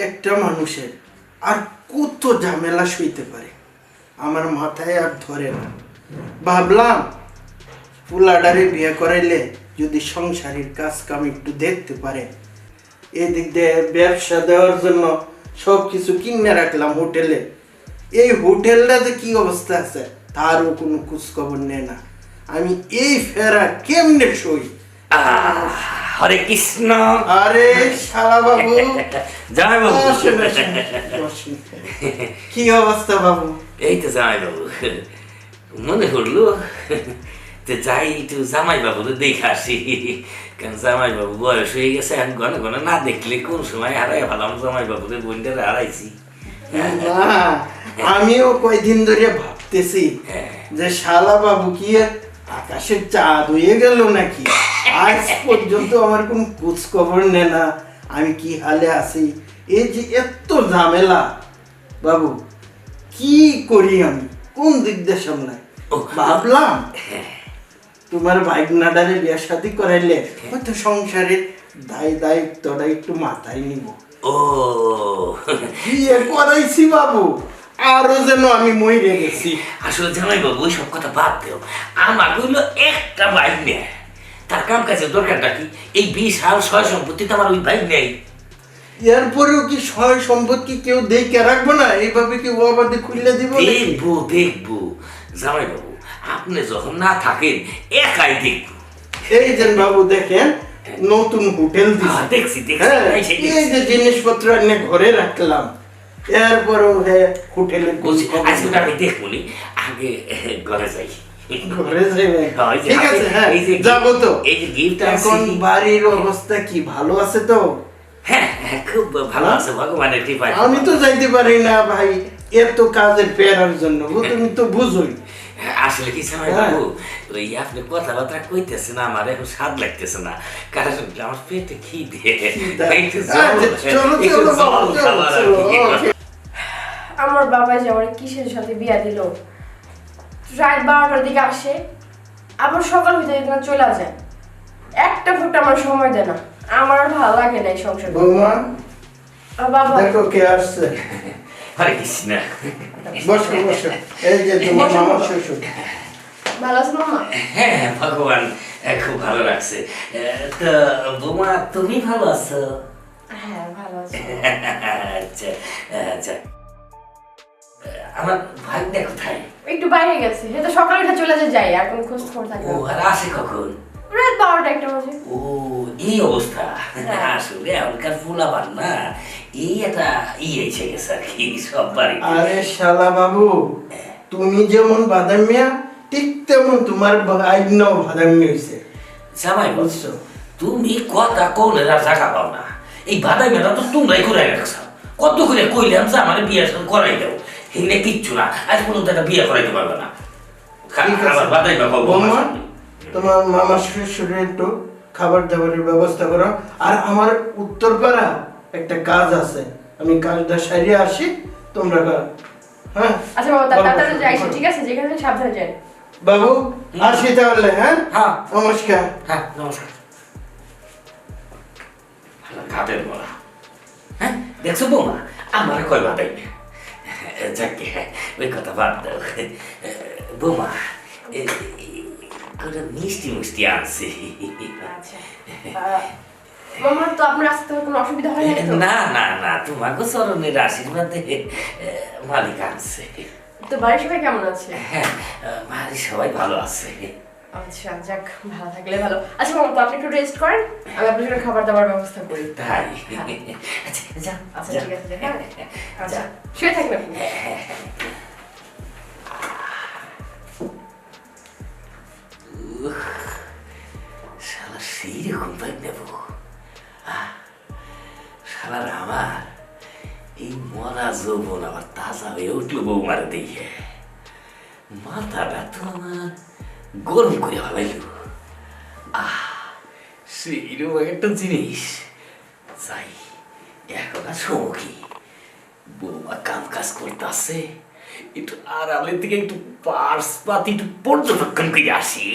একটা মানুষের আর কত ঝামেলা সইতে পারে আমার মাথায় আর ধরে না। ভাবলাম পুলাডারে বিয়ে করাইলে যদি সংসারের কাজ কাম একটু দেখতে পারে, এদিক দিয়ে ব্যবসা দেওয়ার জন্য সব কিছু কিনে রাখলাম হোটেলে। এই হোটেলটা যে কি অবস্থা আছে তারও কোনো খোঁজ খবর নেয় না। আমি এই ফেরা কেমনে সই? হরে কৃষ্ণ। আরে শালা বাবু, জামাই বাবু, বসেন, বসেন, বসেন। কি অবস্থা বাবু? এই তো জামাই বাবু, মনে করলো তো যাই একটু জামাই বাবুর দেখে আসি, কারণ জামাই বাবু বয়স হয়ে গেছে, এখন ঘন ঘন না দেখলে কোন সময় হারাই ভালো জামাই বাবুদের বোনটারে হারাইছি। না, আমিও কয়দিন ধরে ভাবতেছি যে শালা বাবু কি আকাশের চাঁদ হয়ে গেল নাকি? আজ পর্যন্ত আমার কোন খোঁজ খবর নেয় না, আমি কি হালে আছি। এই যে এত ঝামেলা বাবু, কি করি আমি, কোন দিক দিয়ে সামলাই? ভাবলাম তোমার ভাইগনাডারে বিয়ে শাদী করাইলে হয়তো সংসারের দায়িত্বটা একটু মাথায় নিব। ও বিয়ে করাইছি বাবু, আরো যেন আমি মরে গেছি। আসলে জামাই বাবু ওই সব কথা বাদ দেও, আমার হইলো একটা বাইক নেয়, তার কাম কাজের দরকারটা কি? এই বিশাল সয় সম্পত্তি তো আমার ওই বাইক নেই। এরপরেও কি সয় সম্পত্তি কেউ দেখে রাখবো না? এইভাবে কি ও আবার খুলে দিব? দেখবো দেখবো জামাই বাবু, আপনি যখন না থাকেন একাই দেখবো। এই যে বাবু দেখেন নতুন হোটেল দেখছি এই যে জিনিসপত্র এনে ঘরে রাখলাম, এরপরেও হোটেলে আজকে আমি দেখবো নি, আগে ঘরে যাই। ঘরে যাবে? ঠিক আছে, হ্যাঁ যাবো তো। এই যে গিফট এখন বাড়ির অবস্থা কি ভালো আছে তো? হ্যাঁ হ্যাঁ খুব ভালো আছে, ভগবানের কৃপায়। আমি তো যাইতে পারি না ভাই এত কাজের ফেরার জন্য, তুমি তো বুঝোই। আসলে কি জামাই বাবু, ওই আপনি কথাবার্তা কইতেছেন আমার এখন স্বাদ লাগতেছে না, কারণ আমার পেটে খিদে। আমার বাবা যে আমার কিসের সাথে বিয়া দিল, রাত 12টার দিকে আসে, আবার সকাল হইতে চলে যায়, একটা ফুট আমার সময় দেয় না। আমার আর ভালো লাগে না এই সংসার। বৌমা বাবা দেখো কে আসছে। হরে কৃষ্ণ। বসো বসো, এই যে তোমার মামা শ্বশুর। ভালো আছো মামা? হ্যাঁ ভগবান খুব ভালো লাগছে। তো বৌমা তুমি ভালো আছো? হ্যাঁ ভালো আছি। আচ্ছা আচ্ছা, আমার ভাইটা কোথায়? একটু বাইরে গেছে, সে তো সকালে উঠে চলে যায়, আর কোনো খোঁজ খবর থাকে ও না। আর আসে কখন? রাত 12টা একটা বাজে। ও এই অবস্থা। আসলে এখনকার ফুলাবার না, এই একটা এসে গেছে আর কি সব বাড়ি। আরে শালা বাবু, তুমি যেমন বাদামিয়া ঠিক তেমন তোমার আইনাও বাদামি হয়েছে। জামাই বুঝছো? তুমি কথা কোন জায়গা পাও না, এই বাদাই মেলা তো তোমরাই করে রাখছো। কত করে কইলাম যে আমার বিয়ে করাই দাও, এখানে কিচ্ছু না, আজ পর্যন্ত একটা বিয়ে করাইতে পারবে না। আমার বাদাই মেলা বৌমা, তোমার মামা শ্বশুরের একটু খাবার দাবারের ব্যবস্থা করো। আর আমার উত্তরপাড়া একটা কাজ আছে, আমি কাজটা সারিয়ে আসি, তোমরা হ্যাঁ। আচ্ছা বাবা তাড়াতাড়ি যাই, ঠিক আছে? যেখানে সাবধানে যাই বাবু, আসি তাহলে। হ্যাঁ হ্যাঁ নমস্কার। হ্যাঁ নমস্কার। ঘাটের বলা, হ্যাঁ দেখছো বৌমা আমার কয় বাদাই না। যাকে ওই কথা বাদ দাও বৌমা, মিষ্টি মিষ্টি আনছি। আচ্ছা মামা, তো আপনার আসতে কোনো অসুবিধা হয় না তো? না না না, তোমাকে চরণের আশীর্বাদে মালিক আনছে। তো বাড়ির সবাই কেমন আছে? হ্যাঁ বাড়ির সবাই ভালো আছে। আচ্ছা যাক, ভালো থাকলে ভালো। আচ্ছা মামা, তো আপনি একটু রেস্ট করেন, আমি আপনার জন্য খাবার দাবার ব্যবস্থা করি। তাই? আচ্ছা যা। আচ্ছা ঠিক আছে, হ্যাঁ আচ্ছা শুয়ে থাকবেন আপনি। শালা সেই রকম ভাই নেব, শালার আমার এই মরা যৌবন আবার তাজা হয়ে উঠলো বৌমার দেখে, মাথাটা তো আমার গরম করে ফেলাইল। সেইরকম একটা জিনিস। যাই এখন আর সমকি বৌমা কাম কাজ করতে আসছে, একটু আড়ালের থেকে একটু পার্স পাতি একটু পর্যবেক্ষণ করে আসি।